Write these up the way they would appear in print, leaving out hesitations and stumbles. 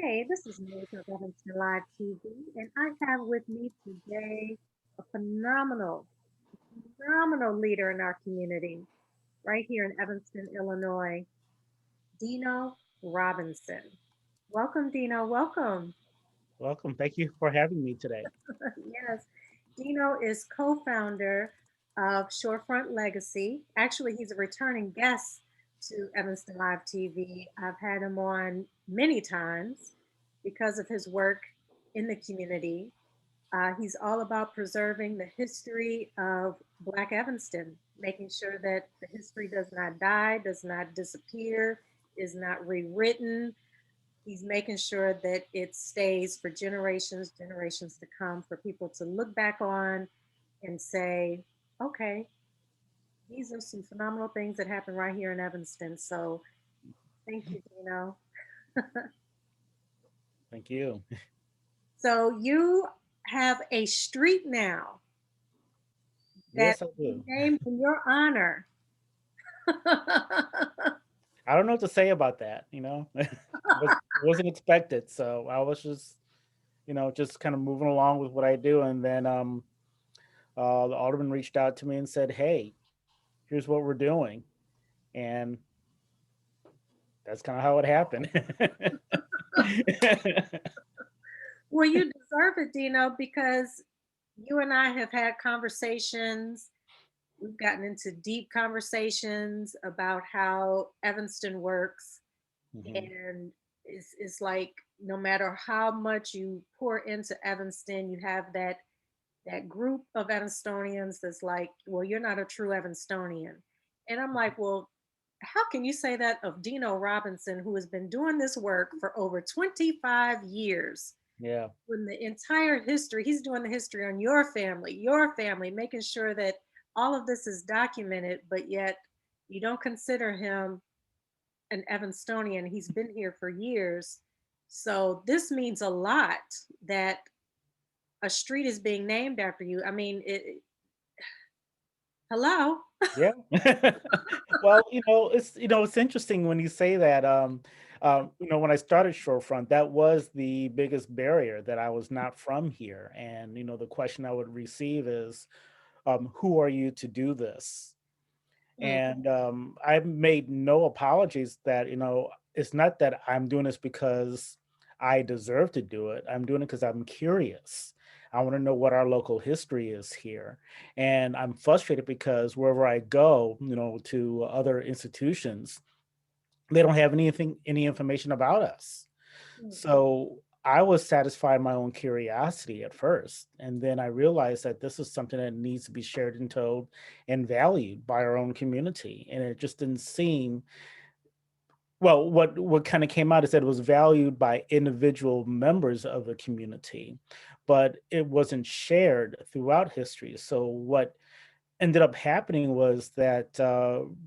Hey, this is Morton of Evanston Live TV, and I have with me today a phenomenal leader in our community, right here in Evanston, Illinois, Dino Robinson. Welcome, Dino. Welcome. Welcome. Thank you for having me today. Yes, Dino is co-founder of Shorefront Legacy. Actually, he's a returning guest to Evanston Live TV. I've had him on many times because of his work in the community. He's all about preserving the history of Black Evanston, making sure that the history does not die, does not disappear, is not rewritten. He's making sure that it stays for generations to come, for people to look back on and say, okay, these are some phenomenal things that happened right here in Evanston. So thank you, Dino. Thank you. So you have a street now that Yes, I is do. named in your honor. I don't know what to say about that, wasn't expected. So I was just, just kind of moving along with what I do. And then the alderman reached out to me and said, "Hey, here's what we're doing." And that's kind of how it happened. Well, you deserve it, Dino, because you and I have had conversations. We've gotten into deep conversations about how Evanston works. Mhm. And it's like no matter how much you pour into Evanston, you have that group of Evanstonians that's like, well, you're not a true Evanstonian. And I'm like, well, how can you say that of Dino Robinson, who has been doing this work for over 25 years? Yeah. When the entire history, he's doing the history on your family, making sure that all of this is documented, but yet you don't consider him an Evanstonian. He's been here for years. So this means a lot that a street is being named after you. I mean, hello. Yeah. Well, it's interesting when you say that. When I started Shorefront, that was the biggest barrier that I was not from here. And the question I would receive is, who are you to do this? Mm, And I've made no apologies that, it's not that I'm doing this because I deserve to do it. I'm doing it because I'm curious. I want to know what our local history is here. And I'm frustrated because wherever I go, to other institutions, they don't have any information about us. mm, So I was satisfied my own curiosity at first. And then I realized that this is something that needs to be shared and told and valued by our own community. And it just didn't seem well, what kind of came out is that it was valued by individual members of the community, but it wasn't shared throughout history. So what ended up happening was that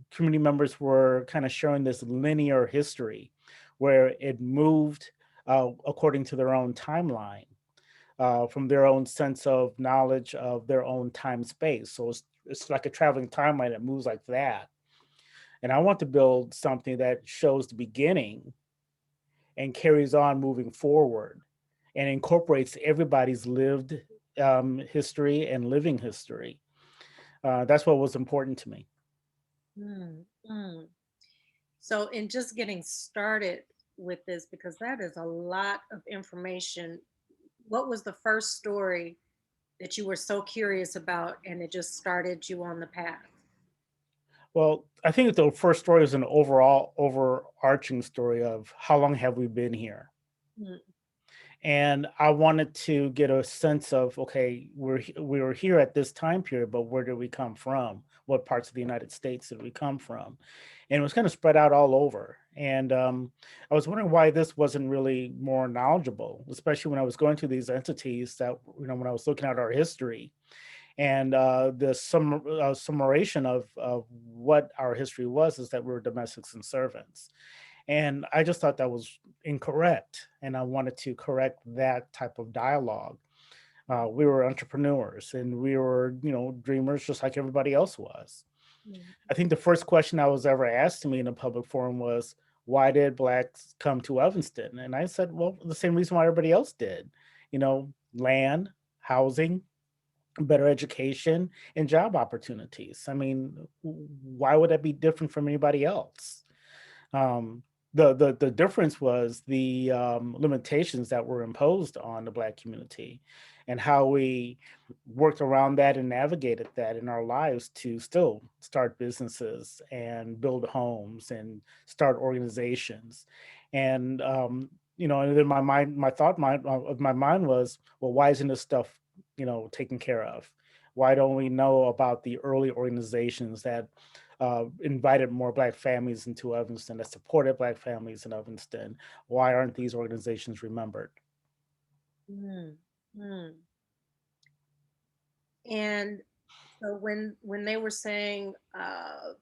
community members were kind of showing this linear history where it moved according to their own timeline, from their own sense of knowledge of their own time space. So it's like a traveling timeline that moves like that. And I want to build something that shows the beginning and carries on moving forward and incorporates everybody's lived history and living history. That's what was important to me. mm, mm. So, in just getting started with this, because that is a lot of information, what was the first story that you were so curious about and it just started you on the path? Well, I think the first story is an overall overarching story of how long have we been here? Mm, And I wanted to get a sense of, okay, we were here at this time period, but where did we come from? What parts of the United States did we come from? And it was kind of spread out all over. And I was wondering why this wasn't really more knowledgeable, especially when I was going to these entities that, when I was looking at our history and the summation of what our history was is that we were domestics and servants. And I just thought that was incorrect. And I wanted to correct that type of dialogue. We were entrepreneurs and we were, dreamers just like everybody else was. mm, I think the first question I was ever asked to me in a public forum was, why did blacks come to Evanston? And I said, well, the same reason why everybody else did, land, housing, better education, and job opportunities. I mean, why would that be different from anybody else? Um, the difference was the limitations that were imposed on the Black community, and how we worked around that and navigated that in our lives to still start businesses and build homes and start organizations. And and then my thought mind of my mind was, well, why isn't this stuff taken care of? Why don't we know about the early organizations that invited more Black families into Evanston, that supported Black families in Evanston? Why aren't these organizations remembered? Mm, mm. And so when they were saying,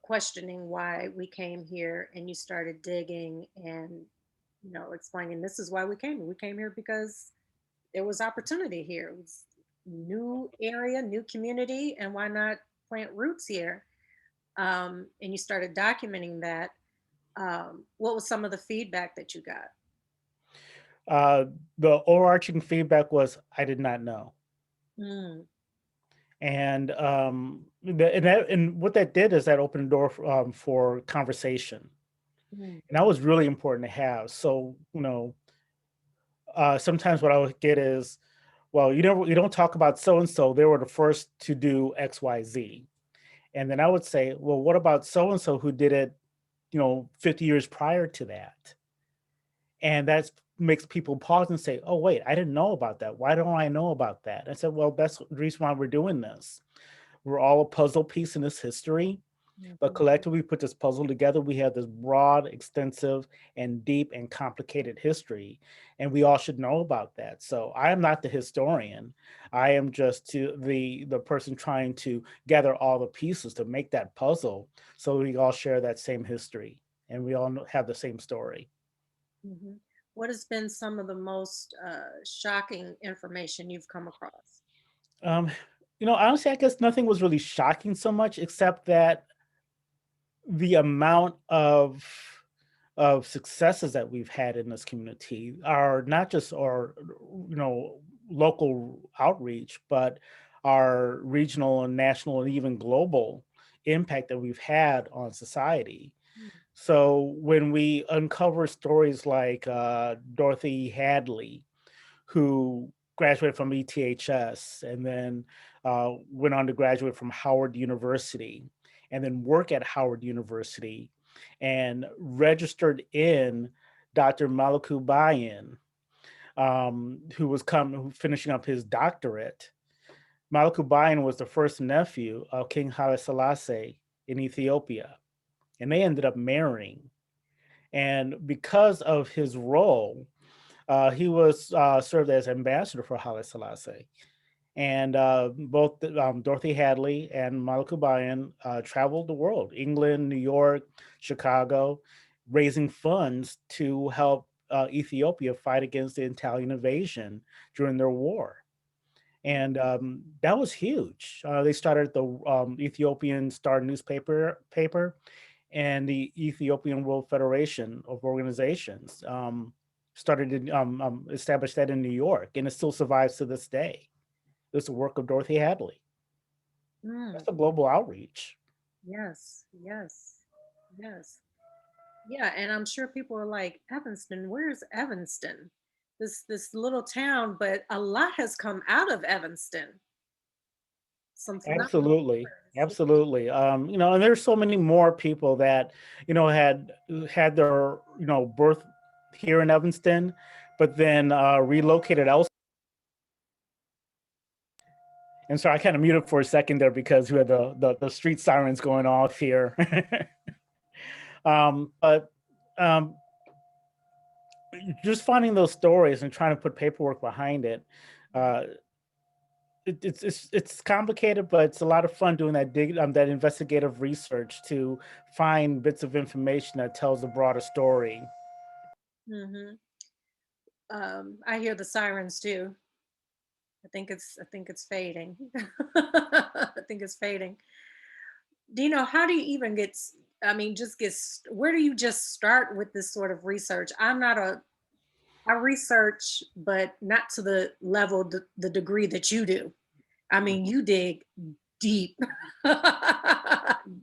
questioning why we came here, and you started digging and explaining, this is why we came. We came here because there was opportunity here. It was new area, new community, and why not plant roots here? And you started documenting that. What was some of the feedback that you got? Uh, the overarching feedback was, I did not know. Mm, And and what that did is that opened the door for conversation, mm, and that was really important to have. So sometimes what I would get is, well, you don't talk about so and so. They were the first to do X, Y, Z, and then I would say, well, what about so and so who did it 50 years prior to that? And that makes people pause and say, oh, wait, I didn't know about that. Why don't I know about that? I said, well, that's the reason why we're doing this. We're all a puzzle piece in this history, but mhm, collectively we put this puzzle together. We have this broad, extensive, and deep and complicated history, and we all should know about that. So I am not the historian. I am just the person trying to gather all the pieces to make that puzzle, so we all share that same history and we all have the same story. mhm. What has been some of the most shocking information you've come across? Um, Honestly, I guess nothing was really shocking so much, except that the amount of successes that we've had in this community are not just our local outreach, but our regional and national and even global impact that we've had on society. Mm, So when we uncover stories like Dorothy Hadley, who graduated from ETHS and then went on to graduate from Howard University and then work at Howard University and registered in Dr. Malikubayan, who finishing up his doctorate. Malikubayan was the first nephew of King Haile Selassie in Ethiopia, and they ended up marrying. And because of his role, he was served as ambassador for Haile Selassie. And both Dorothy Hadley and Malikubayan traveled the world, England, New York, Chicago, raising funds to help Ethiopia fight against the Italian invasion during their war. And that was huge. They started the Ethiopian Star paper and the Ethiopian World Federation of Organizations established that in New York, and it still survives to this day. It's the work of Dorothy Hadley. mm, That's a global outreach. yes, yes, yes. Yeah, and I'm sure people are like, Evanston, where's Evanston? This little town, but a lot has come out of Evanston. Some phenomenal Absolutely. leaders. Absolutely. And there's so many more people that, had their, birth here in Evanston, but then relocated elsewhere. And so I kind of muted for a second there because we had the street sirens going off here. But um, just finding those stories and trying to put paperwork behind it, uh, it's complicated, but it's a lot of fun doing that investigative research to find bits of information that tells a broader story. Hmm. I hear the sirens too. I think it's fading. I think it's fading. Dino, how do you even I mean, just where do you just start with this sort of research? I'm not a I research, but not to the level, the degree that you do. I mean, you dig deep.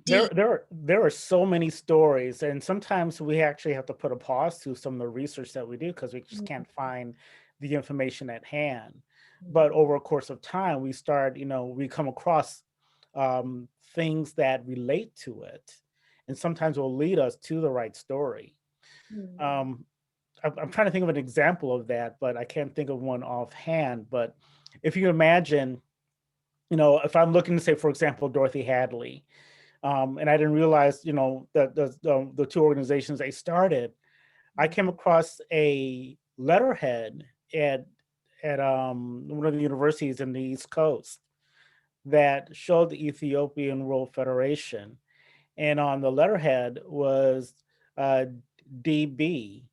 There Deep. there are so many stories, and sometimes we actually have to put a pause to some of the research that we do because we just Mhm, can't find the information at hand. But mhm, over a course of time, we start, we come across things that relate to it, and sometimes will lead us to the right story. mhm, Um, I'm trying to think of an example of that, but I can't think of one offhand. But if you imagine, if I'm looking to say, for example, Dorothy Hadley, and I didn't realize, that the two organizations they started. I came mhm, across a letterhead at one of the universities in the East Coast that showed the Ethiopian World Federation, and on the letterhead was uh, DB,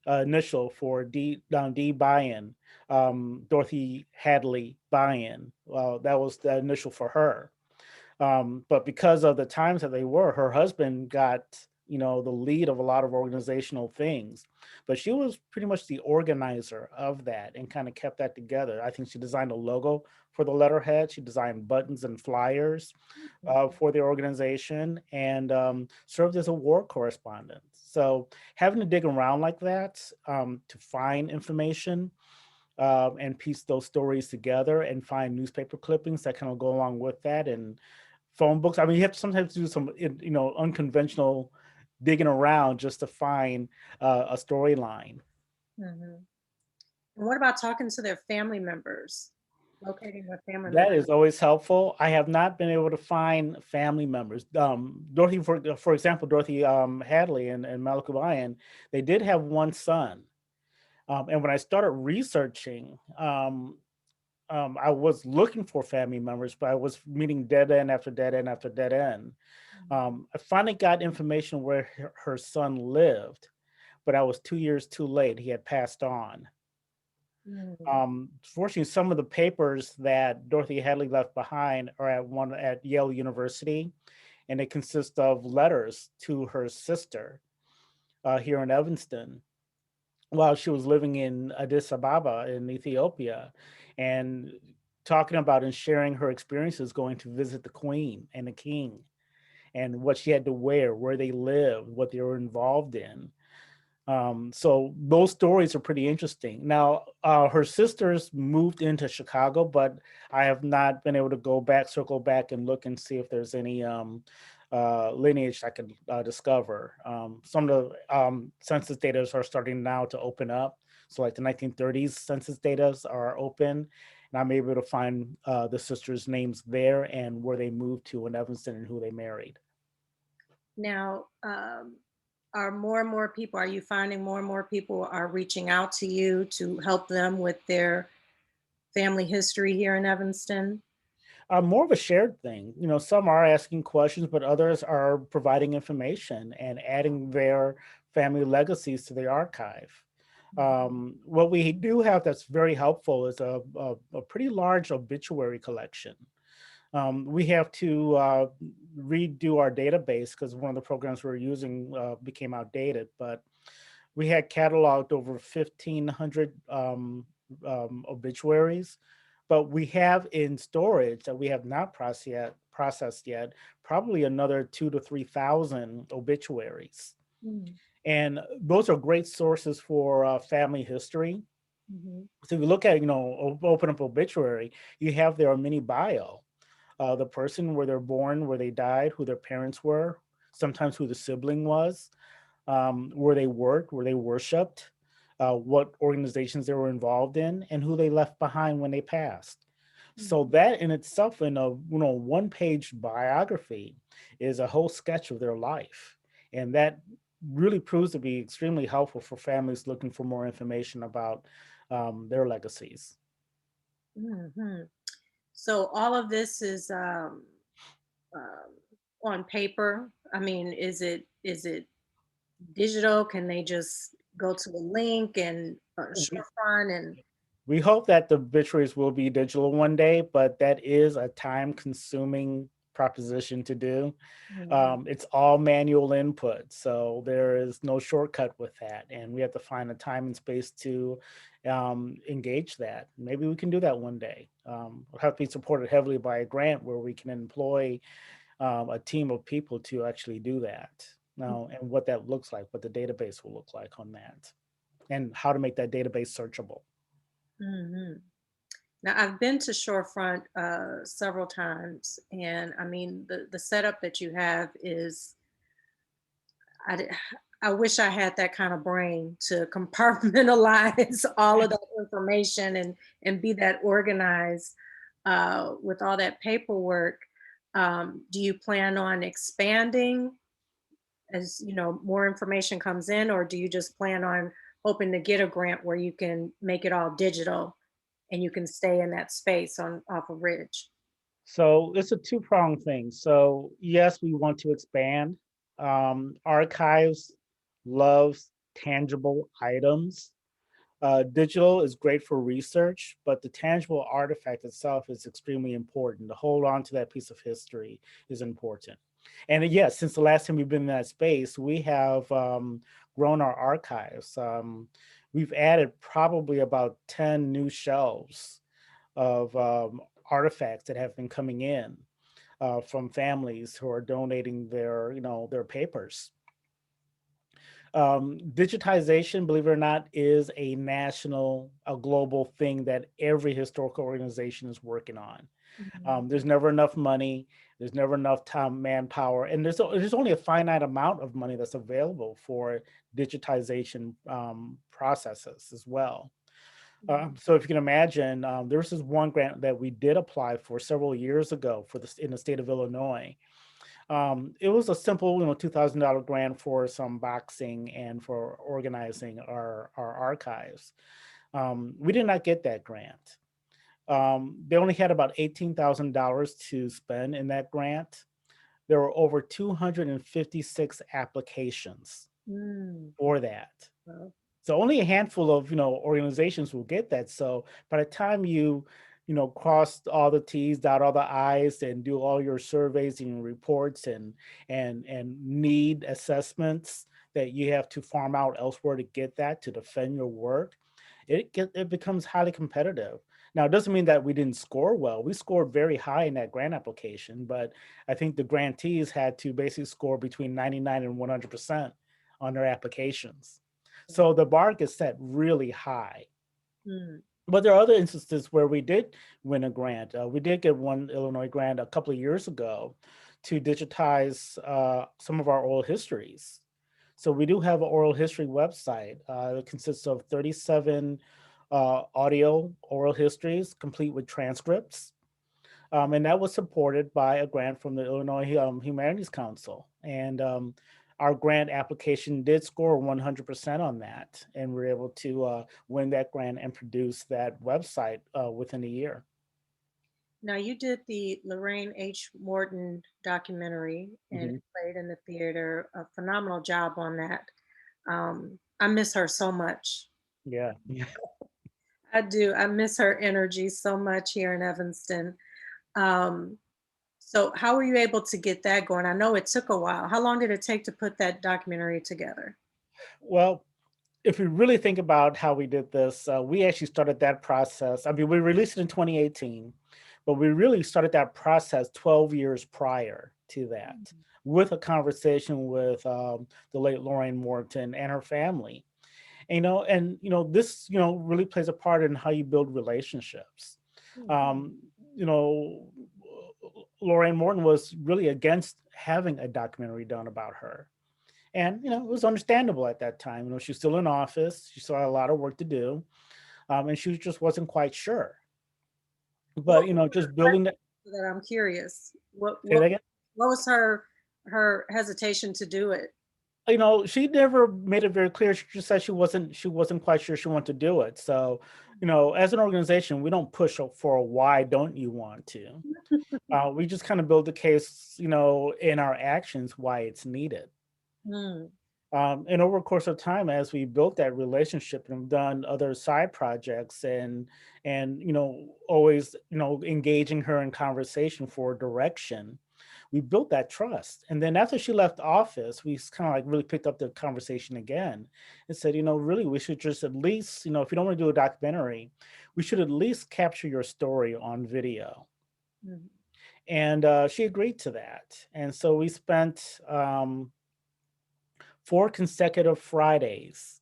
initial for D Buy-in, Dorothy Hadley Buy-in. Well, that was the initial for her. But because of the times that they were, her husband got, the lead of a lot of organizational things. But she was pretty much the organizer of that and kind of kept that together. I think she designed a logo for the letterhead. She designed buttons and flyers mhm, for the organization and served as a war correspondent. So having to dig around like that to find information and piece those stories together and find newspaper clippings that kind of go along with that and phone books. I mean, you have to sometimes do some, unconventional digging around just to find a storyline. mhm. And what about talking to their family members? Locating their family members. That is always helpful. I have not been able to find family members. Dorothy, for example, Dorothy Hadley and Malcolm, they did have one son. And when I started researching, I was looking for family members, but I was meeting dead end after dead end after dead end. I finally got information where her son lived, but I was 2 years too late. He had passed on. Mhm, Fortunately, some of the papers that Dorothy Hadley left behind are at Yale University, and they consist of letters to her sister here in Evanston while she was living in Addis Ababa in Ethiopia, and talking about and sharing her experiences going to visit the Queen and the King and what she had to wear, where they lived, what they were involved in. So those stories are pretty interesting. Now, her sisters moved into Chicago, but I have not been able to circle back, and look and see if there's any lineage I could discover. Some of the census data are starting now to open up. So, like the 1930s census data are open, and I'm able to find the sisters' names there and where they moved to in Evanston and who they married. Now, are more and more people, are you finding more and more people are reaching out to you to help them with their family history here in Evanston? More of a shared thing. Some are asking questions, but others are providing information and adding their family legacies to the archive. What we do have that's very helpful is a pretty large obituary collection. We have to redo our database because one of the programs we are using became outdated, but we had cataloged over 1,500 obituaries, but we have in storage that we have not processed yet, probably another 2 to 3 thousand obituaries. Mm, And those are great sources for family history. mhm, So if you look at, open up obituary, you have their mini bio, the person, where they're born, where they died, who their parents were, sometimes who the sibling was, where they worked, where they worshiped, what organizations they were involved in, and who they left behind when they passed. So mhm, that in itself, in a one-page biography, is a whole sketch of their life, and that really proves to be extremely helpful for families looking for more information about their legacies. mhm. So all of this is um, on paper. I mean, is it digital? Can they just go to a link and We, Shorefront and we hope that the obituaries will be digital one day, but that is a time-consuming proposition to do. Mhm. It's all manual input, so there is no shortcut with that, and we have to find a time and space to engage that. Maybe we can do that one day. We'll have to be supported heavily by a grant where we can employ a team of people to actually do that. Now, and what that looks like, what the database will look like on that, and how to make that database searchable. Mhm. Now, I've been to Shorefront several times, and I mean, the setup that you have is, I, d- I wish I had that kind of brain to compartmentalize all of that information and be that organized with all that paperwork. Do you plan on expanding as more information comes in, or do you just plan on hoping to get a grant where you can make it all digital and you can stay in that space on off of Ridge? So it's a two-pronged thing. So yes, we want to expand. Archives loves tangible items. Digital is great for research, but the tangible artifact itself is extremely important. To hold on to that piece of history is important. And yes, since the last time we've been in that space, we have grown our archives. We've added probably about 10 new shelves of artifacts that have been coming in from families who are donating their papers. Digitization, believe it or not, is a global thing that every historical organization is working on. Mhm. There's never enough money. There's never enough time, manpower, and there's only a finite amount of money that's available for digitization processes as well. Mhm. So if you can imagine, there was this one grant that we did apply for several years ago in the state of Illinois. It was a simple, $2,000 grant for some boxing and for organizing our archives. We did not get that grant. They only had about $18,000 to spend in that grant. There were over 256 applications Mm. for that. Well, So only a handful of organizations will get that. So by the time you cross all the T's, dot all the I's, and do all your surveys and reports and need assessments that you have to farm out elsewhere to get that to defend your work, it becomes highly competitive. Now, it doesn't mean that we didn't score well. We scored very high in that grant application, but I think the grantees had to basically score between 99 and 100% on their applications. So the bar gets set really high. mm. But there are other instances where we did win a grant. We did get one Illinois grant a couple of years ago to digitize some of our oral histories. So we do have an oral history website. It consists of 37 audio oral histories, complete with transcripts. And that was supported by a grant from the Illinois Humanities Council. And our grant application did score 100% on that. And we were able to win that grant and produce that website within a year. Now, you did the Lorraine H. Morton documentary and it Mhm. played in the theater. A phenomenal job on that. I miss her so much. Yeah. I do. I miss her energy so much here in Evanston. Um, so, how were you able to get that going? I know it took a while. How long did it take to put that documentary together? Well, if we really think about how we did this, we actually started that process. I mean, we released it in 2018, but we really started that process 12 years prior to that with a conversation with the late Lorraine Morton and her family. This really plays a part in how you build relationships. Mm. Um, you know, Lorraine Morton was really against having a documentary done about her, and it was understandable at that time. She's still in office. She still had a lot of work to do, and she just wasn't quite sure. What But was just her building that. that I'm curious. What Say that what again. what was her hesitation to do it? She never made it very clear. She just said she wasn't quite sure she wanted to do it. So, as an organization, we don't push for a why don't you want to. We just kind of build the case, in our actions why it's needed. Mm. And over the course of time, as we built that relationship and done other side projects and always engaging her in conversation for direction, we built that trust. And then after she left office, we kind of like really picked up the conversation again and said, really, we should just at least, if you don't want to do a documentary, we should at least capture your story on video. Mhm. And she agreed to that. And so we spent 4 consecutive Fridays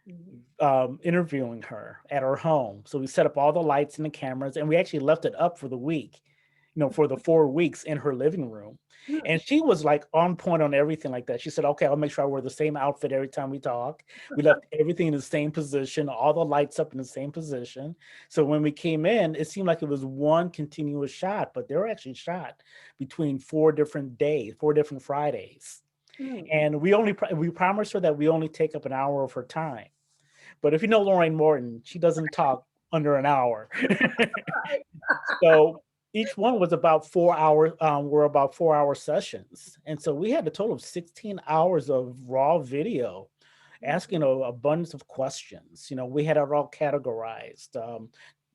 Mhm. interviewing her at her home. So we set up all the lights and the cameras, and we actually left it up for the week, for the 4 weeks in her living room. Mm. And she was like on point on everything like that. She said, okay, I'll make sure I wear the same outfit every time we talk. We left everything in the same position, all the lights up in the same position. So when we came in, it seemed like it was one continuous shot, but they were actually shot between 4 different days, 4 different Fridays. Mm. And we promised her that we only take up an hour of her time. But if you know Lorraine Morton, she doesn't talk under an hour. So each one was about 4 hours, were about 4 hour sessions. And so we had a total of 16 hours of raw video asking Mhm. a abundance of questions. We had it all categorized.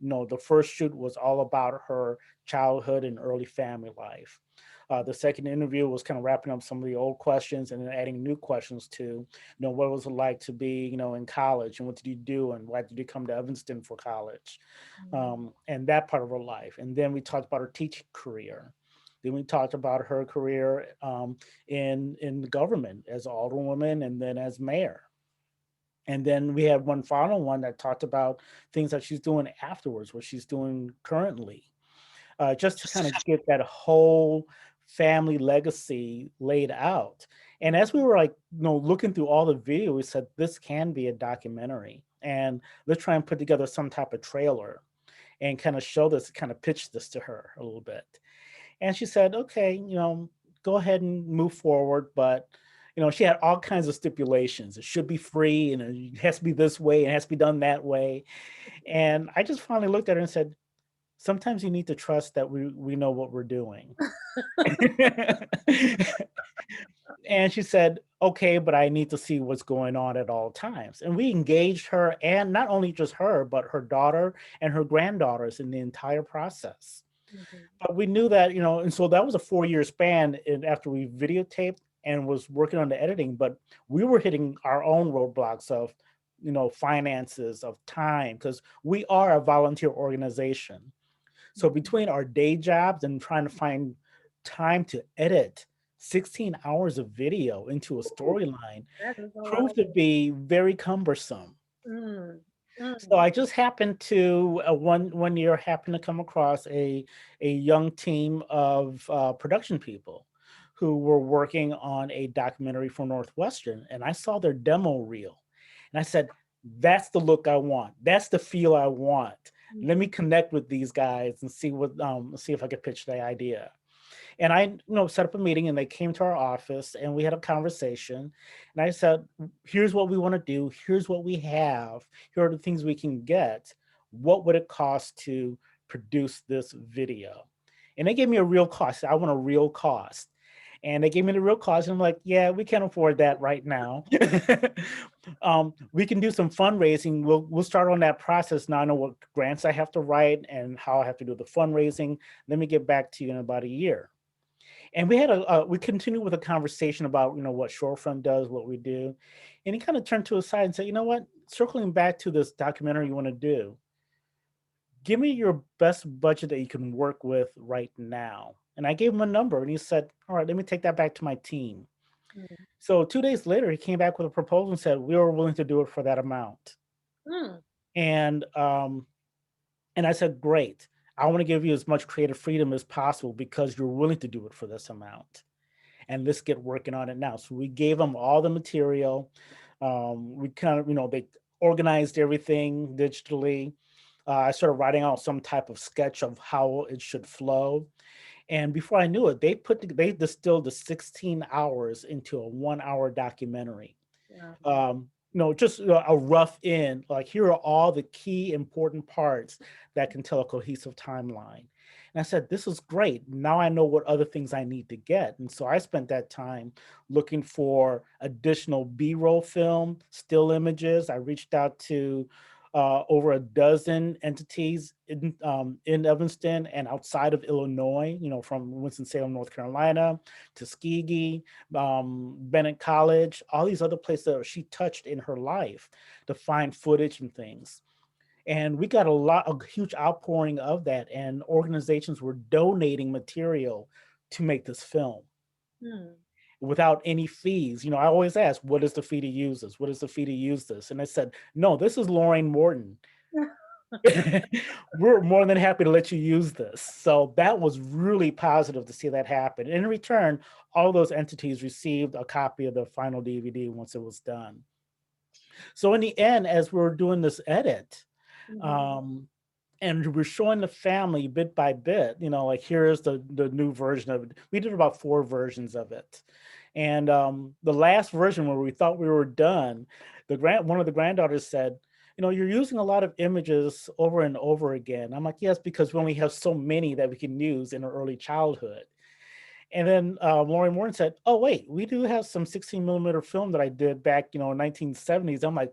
The first shoot was all about her childhood and early family life. The second interview was kind of wrapping up some of the old questions and then adding new questions to, what was it like to be, in college, and what did you do and why did you come to Evanston for college? Mhm. And that part of her life. And then we talked about her teaching career. Then we talked about her career in the government as alderwoman and then as mayor. And then we had one final one that talked about things that she's doing afterwards, what she's doing currently, just to kind of get that whole family legacy laid out. And as we Mhm. were like, looking through all the video, we said this can be a documentary, and let's try and put together some type of trailer and kind of show this, kind of pitch this to her a little bit. And she said, okay, go ahead and move forward. But, she had all kinds of stipulations. It should be free and it has to be this way and it has to be done that way. And I just finally looked at her and said, sometimes you need to trust that we know what we're doing. And she said, okay, but I need to see what's going on at all times. And we engaged her, and not only just her, but her daughter and her granddaughters in the entire process. Mhm. But we knew that, and so that was a 4 year span after we videotaped and was working on the editing, but we were hitting our own roadblocks of, finances, of time, because we are a volunteer organization. So Mhm. between our day jobs and trying to find time to edit 16 hours of video into a Ooh, storyline that is a lot. proved to be very cumbersome. Mm. So Mm. I just happened to one year happened to come across a young team of production people who were working on a documentary for Northwestern, and I saw their demo reel, and I said, "That's the look I want. That's the feel I want. Let me Mhm. connect with these guys and see if I could pitch the idea." And I, set up a meeting and they came to our office and we had a conversation. And I said, here's what we want to do. Here's what we have. Here are the things we can get. What would it cost to produce this video? And they gave me a real cost. I want a real cost. And they gave me the real cost. And I'm like, yeah, we can't afford that right now. We can do some fundraising. We'll start on that process now. I know what grants I have to write and how I have to do the fundraising. Let me get back to you in about a year. And we had we continued with a conversation about, what Shorefront does, what we do. And he kind of turned to his side and said, you know what, circling back to this documentary you want to do, give me your best budget that you can work with right now. And I gave him a number and he said, all right, let me take that back to my team. Mm. So 2 days later, he came back with a proposal and said, we were willing to do it for that amount. Mm. And and I said, great. I want to give you as much creative freedom as possible because you're willing to do it for this amount. And let's get working on it now. So we gave them all the material. We kind of, they organized everything digitally. I started writing out some type of sketch of how it should flow. And before I knew it, they distilled the 16 hours into a 1 hour documentary. Wow. Just a rough end, like here are all the key important parts that can tell a cohesive timeline. And I said, this is great. Now I know what other things I need to get. And so I spent that time looking for additional B-roll film, still images. I reached out to over a dozen entities in Evanston and outside of Illinois, from Winston-Salem, North Carolina, Tuskegee, Bennett College, all these other places that she touched in her life to find footage and things. And we got a huge outpouring of that, and organizations were donating material to make this film Mm. without any fees. I always ask, what is the fee to use this? What is the fee to use this? And I said, no, this is Lorraine Morton. We're more than happy to let you use this. So that was really positive to see that happen. In return, all those entities received a copy of the final DVD once it was done. So in the end, as we were doing this edit, Mhm. um, and we're showing the family bit by bit, like here's the new version of it. We did about 4 versions of it. And the last version where we thought we were done, one of the granddaughters said, you're using a lot of images over and over again. I'm like, yes, because we only have so many that we can use in our early childhood. And then Lori Morton said, oh, wait, we do have some 16 millimeter film that I did back, 1970s. I'm like,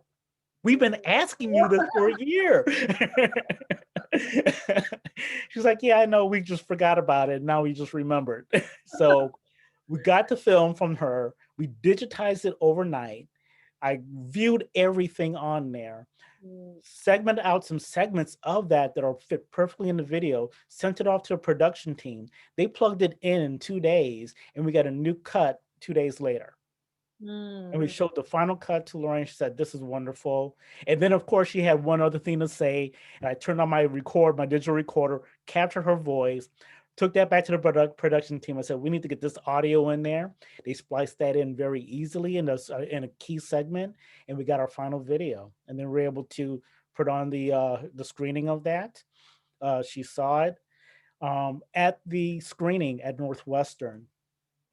we've been asking you this for a year. She's like, yeah, I know. We just forgot about it. Now we just remembered. So we got the film from her. We digitized it overnight. I viewed everything on there, Mm. segmented out some segments of that are fit perfectly in the video, sent it off to a production team. They plugged it in 2 days, and we got a new cut 2 days later. And we Mm. showed the final cut to Lorraine. She said, this is wonderful. And then, of course, she had one other thing to say. And I turned on my digital recorder, captured her voice, took that back to the production team. I said, we need to get this audio in there. They spliced that in very easily in a key segment. And we got our final video. And then we were able to put on the screening of that. She saw it at the screening at Northwestern.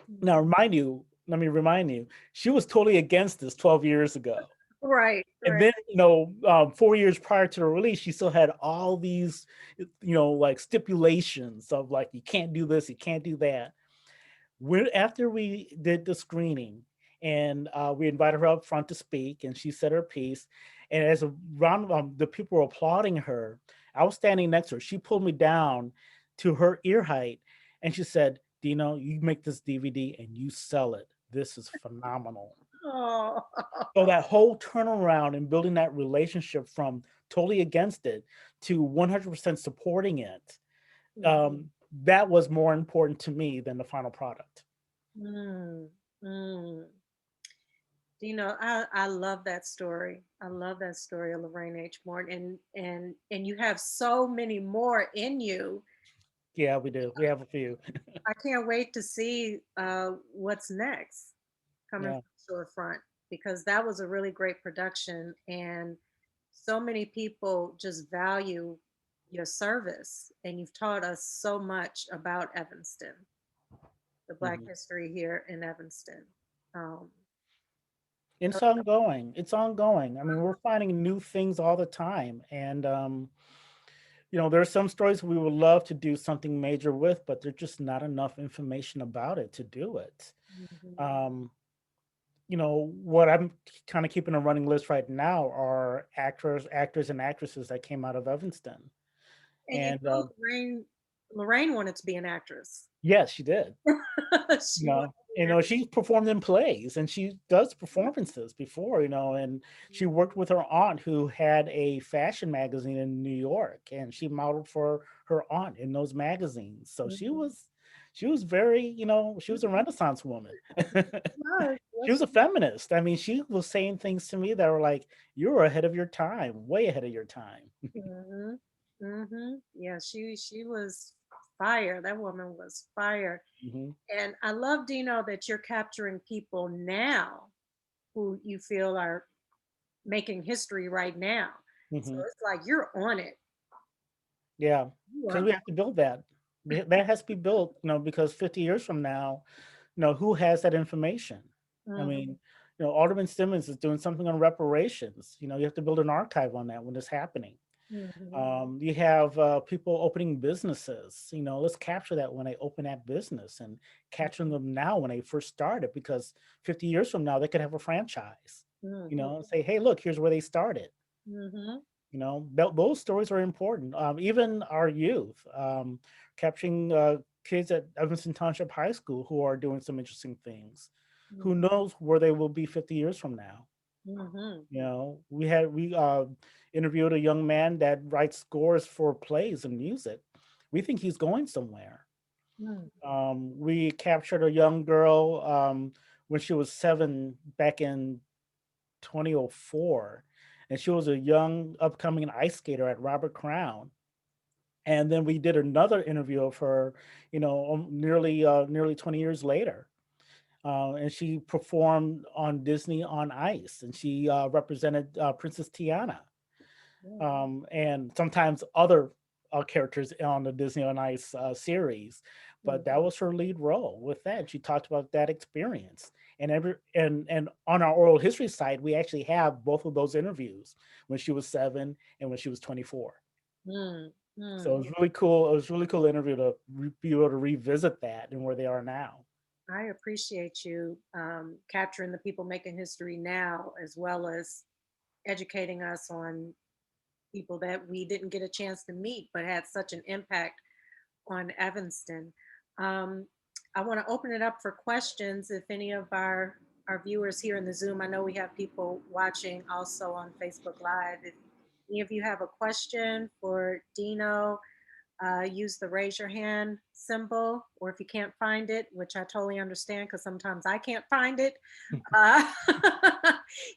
Now, Mhm. let me remind you, she was totally against this 12 years ago. Right, And right. then, 4 years prior to the release, she still had all these, like stipulations of like, you can't do this, you can't do that. After we did the screening and we invited her up front to speak, and she said her piece. And as a round, the people were applauding her. I was standing next to her. She pulled me down to her ear height, and she said, "Dino, you make this DVD and you sell it. This is phenomenal." Oh. So that whole turnaround and building that relationship from totally against it to 100% supporting it, Mhm. that was more important to me than the final product. Mm. Mm. I love that story. I love that story of Lorraine H. Morton, and you have so many more in you. Yeah, we do. We have a few. I can't wait to see what's next coming Yeah. from Shorefront, because that was a really great production, and so many people just value your service, and you've taught us so much about Evanston, the Black Mhm. history here in Evanston. Um, It's ongoing. It's ongoing. I mean, we're finding new things all the time. And, there are some stories we would love to do something major with, but there's just not enough information about it to do it. mhm. Um, what I'm kind of keeping a running list right now are actors and actresses that came out of Evanston. And And Lorraine wanted to be an actress. yes, she did. She wanted to be an She's performed in plays and she does performances before, and she actress. worked with her aunt who had a fashion magazine in New York, and she modeled for her aunt in those magazines. So Mhm. she was very, she was a Renaissance woman. Was, She was yes. a feminist. I mean, she was saying things to me that were like, you were ahead of your time, way ahead of your time. Mhm. Mhm. Yeah, she was fire. That woman was fire. Hmm. And I love, Dino, that you're capturing people now who you feel are making history right now. So Hmm. it's like you're on it. Yeah, You because are. we have to build that. That has to be built, because 50 years from now, who has that information? I Mhm. mean, Alderman Simmons is doing something on reparations. You have to build an archive on that when it's happening. Mhm. You have people opening businesses. Let's capture that when they open that business and capturing them now when they first started, because 50 years from now, they could have a franchise, Mhm. and say, hey, look, here's where they started. Mhm. Those stories are important. Even our youth, capturing kids at Evanston Township High School who are doing some interesting things. Who Mm, knows where they will be 50 years from now? mhm, We interviewed a young man that writes scores for plays and music. We think he's going somewhere. mm, We captured a young girl when she was 7 back in 2004, and she was a young upcoming ice skater at Robert Crown. And then we did another interview of her, nearly 20 years later. And she performed on Disney on Ice, and she represented Princess Tiana, mm, and sometimes other characters on the Disney on Ice series. But mm, that was her lead role with that. She talked about that experience. And on our oral history site, we actually have both of those interviews when she was 7 and when she was 24. mm, So it mm. was really cool. It was a really cool interview to be able to revisit that and where they are now. I appreciate you capturing the people making history now, as well as educating us on people that we didn't get a chance to meet but had such an impact on Evanston. Um, I want to open it up for questions. If any of our viewers here in the Zoom, I know we have people watching also on Facebook Live. If any of you have a question for Dino, use the raise your hand symbol, or if you can't find it, which I totally understand because sometimes I can't find it, uh,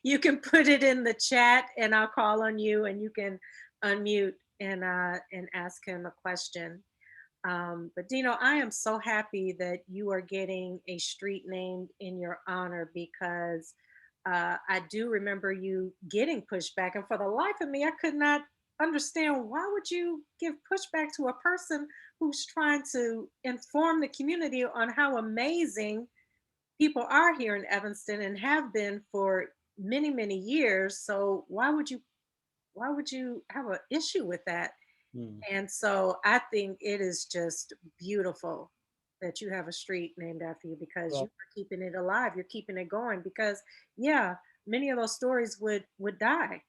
you can put it in the chat and I'll call on you and you can unmute and ask him a question. But Dino, I am so happy that you are getting a street named in your honor because I do remember you getting pushback, and for the life of me, I could not understand why would you give pushback to a person who's trying to inform the community on how amazing people are here in Evanston and have been for many many years. So why would you have an issue with that? Mm. And so I think it is just beautiful that you have a street named after you because you Well, are keeping it alive. You're keeping it going because yeah, many of those stories would die.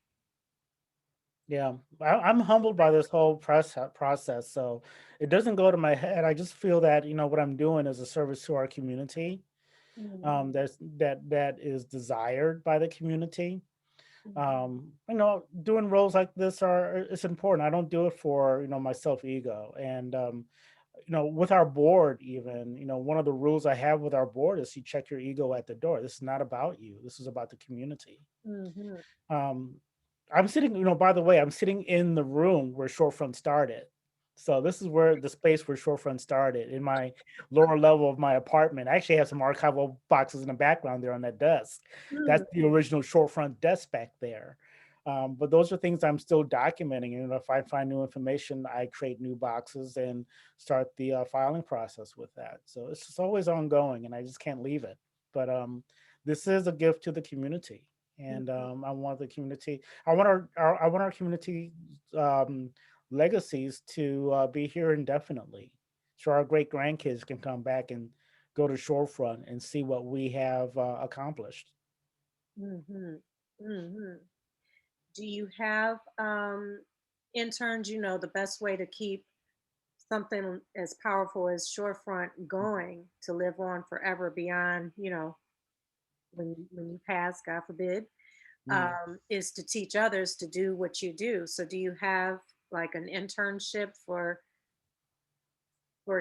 yeah, I'm humbled by this whole process. So it doesn't go to my head. I just feel that what I'm doing is a service to our community. Mhm, That is desired by the community. mhm, Doing roles like this are it's important. I don't do it for my self ego. And with our board, even one of the rules I have with our board is you check your ego at the door. This is not about you. This is about the community. mhm, Um, I'm sitting, by the way, I'm sitting in the room where Shorefront started. So this is where the space where Shorefront started in my lower level of my apartment. I actually have some archival boxes in the background there on that desk. mm, That's the original Shorefront desk back there. But those are things I'm still documenting. And if I find new information, I create new boxes and start the filing process with that. So it's just always ongoing, and I just can't leave it. But this is a gift to the community, and mhm, I want the community. I want our community um, legacies to be here indefinitely, so our great grandkids can come back and go to Shorefront and see what we have accomplished. mhm, mhm. Do you have interns? You know, the best way to keep something as powerful as Shorefront going to live on forever beyond, when you pass, God forbid, Mm. is to teach others to do what you do. So do you have like an internship for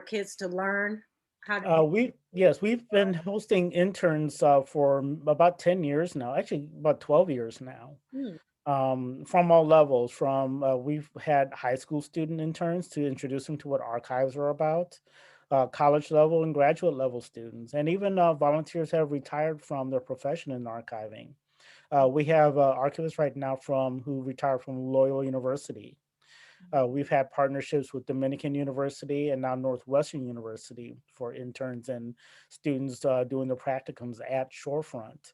kids to learn how to do? We've been hosting interns for about 10 years now. Actually, about 12 years now. Mm, From all levels. From we've had high school student interns to introduce them to what archives are about, college level and graduate level students, and even volunteers have retired from their profession in archiving. We have archivists right now from who retired from Loyola University. We've had partnerships with Dominican University and now Northwestern University for interns and students doing their practicums at Shorefront.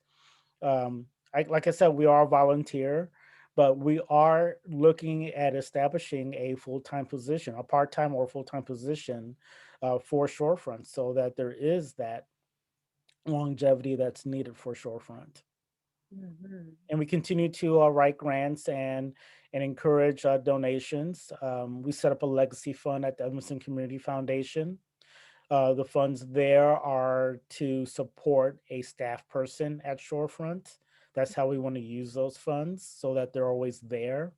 Like I said, we are volunteer, but we are looking at establishing a full-time position, a part-time or full-time position for Shorefront, so that there is that longevity that's needed for Shorefront. mhm, And we continue to write grants and encourage donations. We set up a legacy fund at the Evanston Community Foundation. The funds there are to support a staff person at Shorefront. That's how we want to use those funds so that they're always there.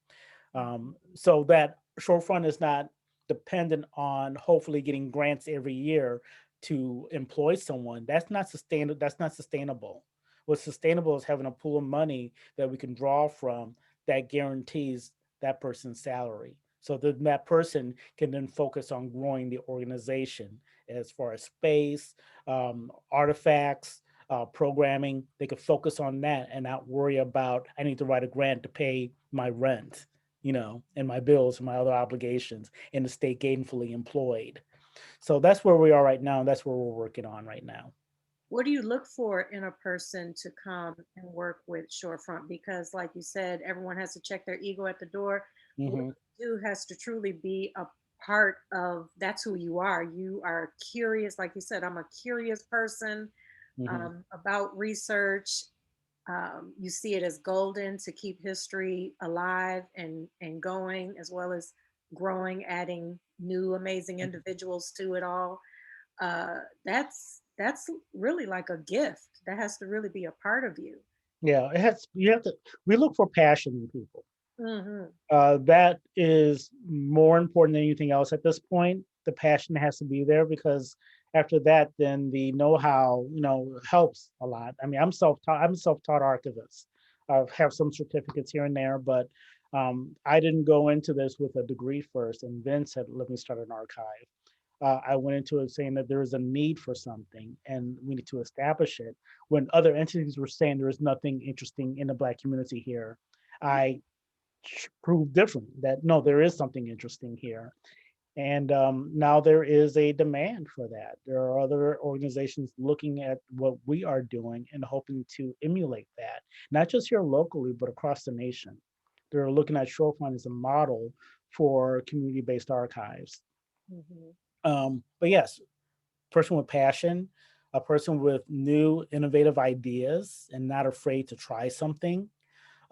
So that Shorefront is not dependent on hopefully getting grants every year to employ someone. That's not sustainable. That's not sustainable. What's sustainable is having a pool of money that we can draw from that guarantees that person's salary. So that that person can then focus on growing the organization as far as space, artifacts, programming. They could focus on that and not worry about I need to write a grant to pay my rent, and my bills and my other obligations, and to stay gainfully employed. So that's where we are right now. And that's where we're working on right now. What do you look for in a person to come and work with Shorefront? Because, like you said, everyone has to check their ego at the door. What Hmm. you do has to truly be a part of that's who you are. You are curious, like you said, I'm a curious person Hmm. about research. You see it as golden to keep history alive and going, as well as growing, adding new amazing individuals to it all. That's really like a gift. That has to really be a part of you. Yeah, it has. You have to. We look for passion in people. Hmm. That is more important than anything else at this point. The passion has to be there because after that, then the know-how, helps a lot. I mean, I'm self-taught. I'm a self-taught archivist. I have some certificates here and there, but I didn't go into this with a degree first, and then said, "Let me start an archive." I went into it saying that there is a need for something, and we need to establish it. When other entities were saying there is nothing interesting in the Black community here, I prove different that no, there is something interesting here. And now there is a demand for that. There are other organizations looking at what we are doing and hoping to emulate that, not just here locally, but across the nation. They're looking at Shorefront as a model for community based archives. Hmm. But yes, person with passion, a person with new innovative ideas and not afraid to try something.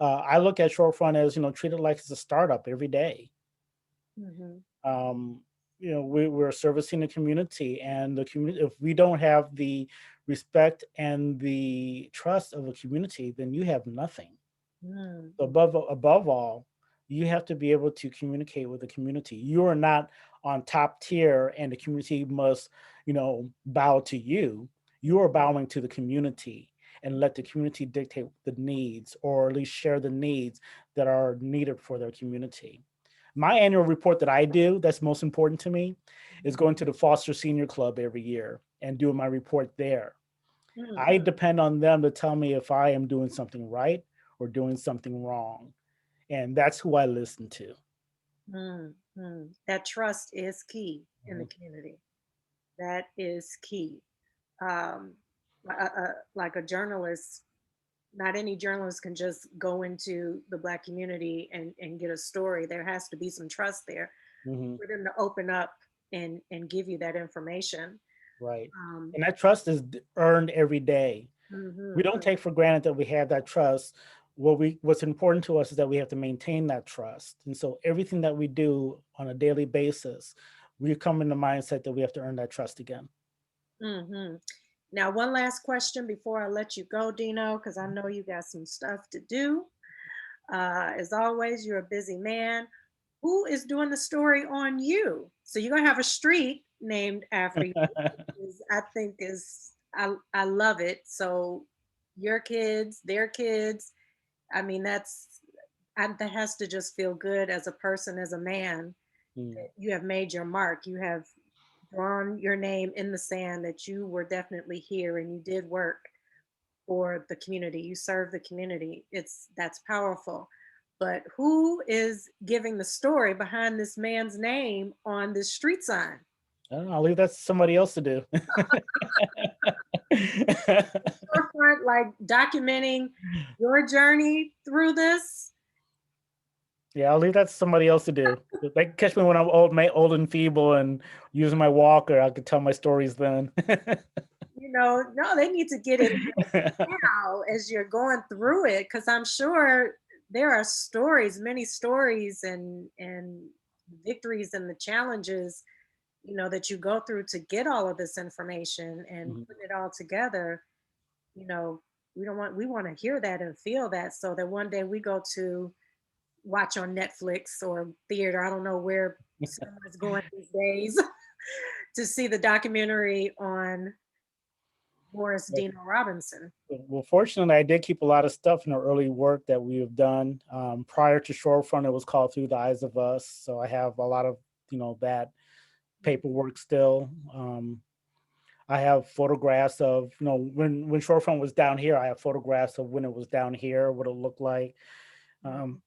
I look at Shorefront as, treat it like it's a startup every day. Hmm. Um, we're servicing the community, and the community. If we don't have the respect and the trust of a community, then you have nothing. Hmm. Above all, you have to be able to communicate with the community. You are not on top tier, and the community must, bow to you. You are bowing to the community, and let the community dictate the needs, or at least share the needs that are needed for their community. My annual report that I do, that's most important to me, is going to the Foster Senior Club every year and doing my report there. I Hmm. depend on them to tell me if I am doing something right or doing something wrong. And that's who I listen to. Hmm. That trust is key in the Mhm. community. That is key. Um, like a journalist, not any journalist can just go into the Black community and get a story. There has to be some trust there Mhm. for them to open up and give you that information. Right. Um, And that trust is earned every day. We mhm, don't take for granted that we have that trust. What's important to us is that we have to maintain that trust. And so everything that we do on a daily basis, we come in the mindset that we have to earn that trust again. mhm. Now, one last question before I let you go, Dino, because I know you got some stuff to do. As always, you're a busy man. Who is doing the story on you? So you're gonna have a street named after you, which is, I think is I love it. So your kids, their kids. I mean, that has to just feel good as a person, as a man. Mm. You have made your mark. You have drawn your name in the sand that you were definitely here and you did work for the community. You serve the community. That's powerful. But who is giving the story behind this man's name on this street sign? I don't know, I'll leave that to somebody else to do. Forefront, like documenting your journey through this. Yeah, I'll leave that to somebody else to do. If they can catch me when I'm old and feeble and using my walker, I could tell my stories then. No, they need to get it now as you're going through it, because I'm sure. there are stories, many stories and victories and the challenges, that you go through to get all of this information and Mhm. putting it all together. You know, we want to hear that and feel that so that one day we go to watch on Netflix or theater. I don't know where cinema's going these days to see the documentary on Morris Dino Robinson. Well, fortunately, I did keep a lot of stuff in the early work that we have done. Prior to Shorefront, it was called Through the Eyes of Us. So I have a lot of, that paperwork still. I have photographs of, when Shorefront was down here, I have photographs of when it was down here, what it looked like. Um,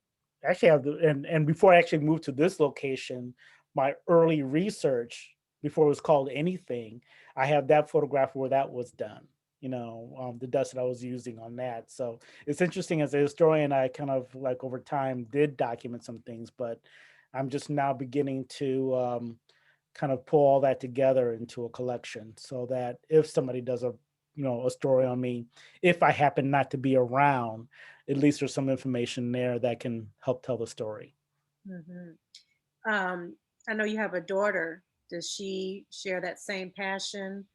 actually, I have and before I actually moved to this location, my early research before it was called anything, I have that photograph where that was done. The dust that I was using on that. So it's interesting as a historian, I kind of like over time did document some things, but I'm just now beginning to kind of pull all that together into a collection so that if somebody does a story on me, if I happen not to be around, at least there's some information there that can help tell the story. Mhm. Um, I know you have a daughter. Does she share that same passion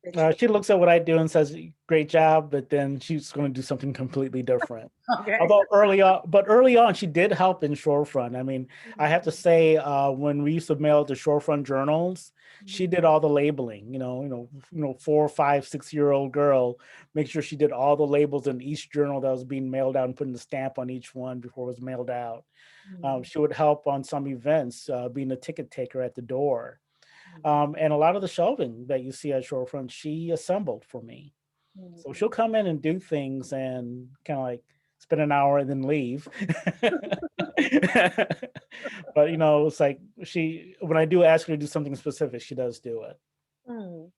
that you? She looks at what I do and says, "Great job," but then she's going to do something completely different. Okay. Although early on, she did help in Shorefront. I mean, I have to Mhm, say, when we used to mail the Shorefront journals, she mhm, did all the labeling. 4, 5, 6-year-old girl, make sure she did all the labels in each journal that was being mailed out and putting the stamp on each one before it was mailed out. mhm, She would help on some events, being a ticket taker at the door. mhm, And a lot of the shelving that you see at Shorefront, she assembled for me. So mhm. she'll come in and do things and kind of like spend an hour and then leave. But it's like when I do ask her to do something specific, she does do it. Mm.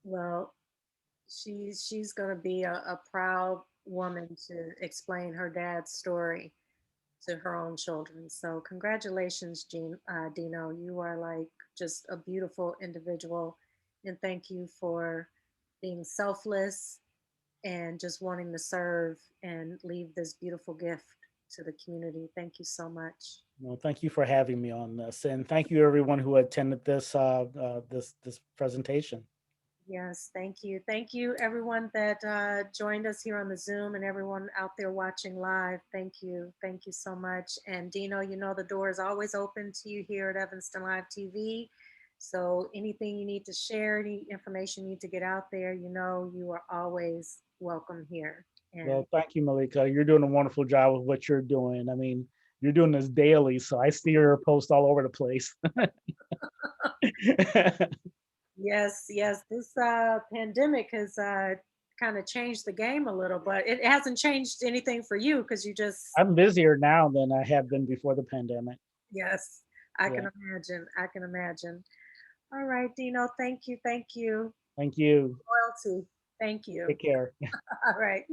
Well, she's gonna be a proud woman to explain her dad's story to her own children. So congratulations, Dino. You are like just a beautiful individual, and thank you for being selfless and just wanting to serve and leave this beautiful gift to the community. Thank you so much. Well, thank you for having me on this, and thank you everyone who attended this presentation. Yes, thank you. Thank you, everyone that joined us here on the Zoom and everyone out there watching live. Thank you. Thank you so much. And Dino, the door is always open to you here at Evanston Live TV. So anything you need to share, any information you need to get out there, you are always welcome here. And Well, thank you, Malika. You're doing a wonderful job with what you're doing. I mean, you're doing this daily, so I see your posts all over the place. yes, yes, this pandemic has kind of changed the game a little, but it hasn't changed anything for you because you just, I'm busier now than I have been before the pandemic. yes, I can Yeah. imagine. I can imagine. All right, Dino, thank you. Thank you. Thank you. Loyalty. Thank you. Take care. All right.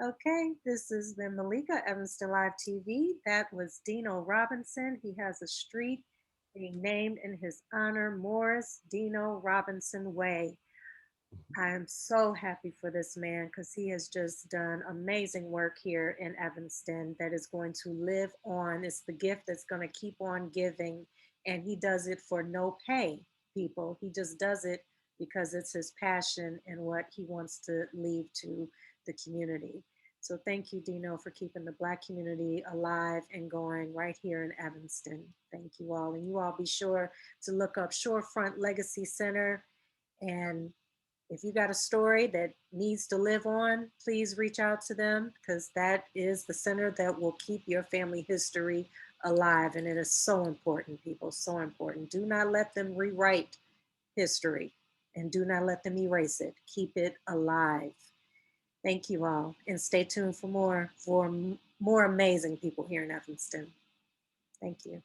Okay, this has been Malika, Evanston Live TV. That was Dino Robinson. He has a street being named in his honor, Morris Dino Robinson Way. I am so happy for this man because he has just done amazing work here in Evanston that is going to live on. It's the gift that's going to keep on giving. And he does it for no pay, people. He just does it because it's his passion and what he wants to leave to the community. So thank you, Dino, for keeping the Black community alive and going right here in Evanston. Thank you all. And you all be sure to look up Shorefront Legacy Center and if you got a story that needs to live on, please reach out to them because that is the center that will keep your family history alive. And it is so important, people, so important. Do not let them rewrite history and do not let them erase it. Keep it alive. Thank you all. And stay tuned for more amazing people here in Evanston. Thank you.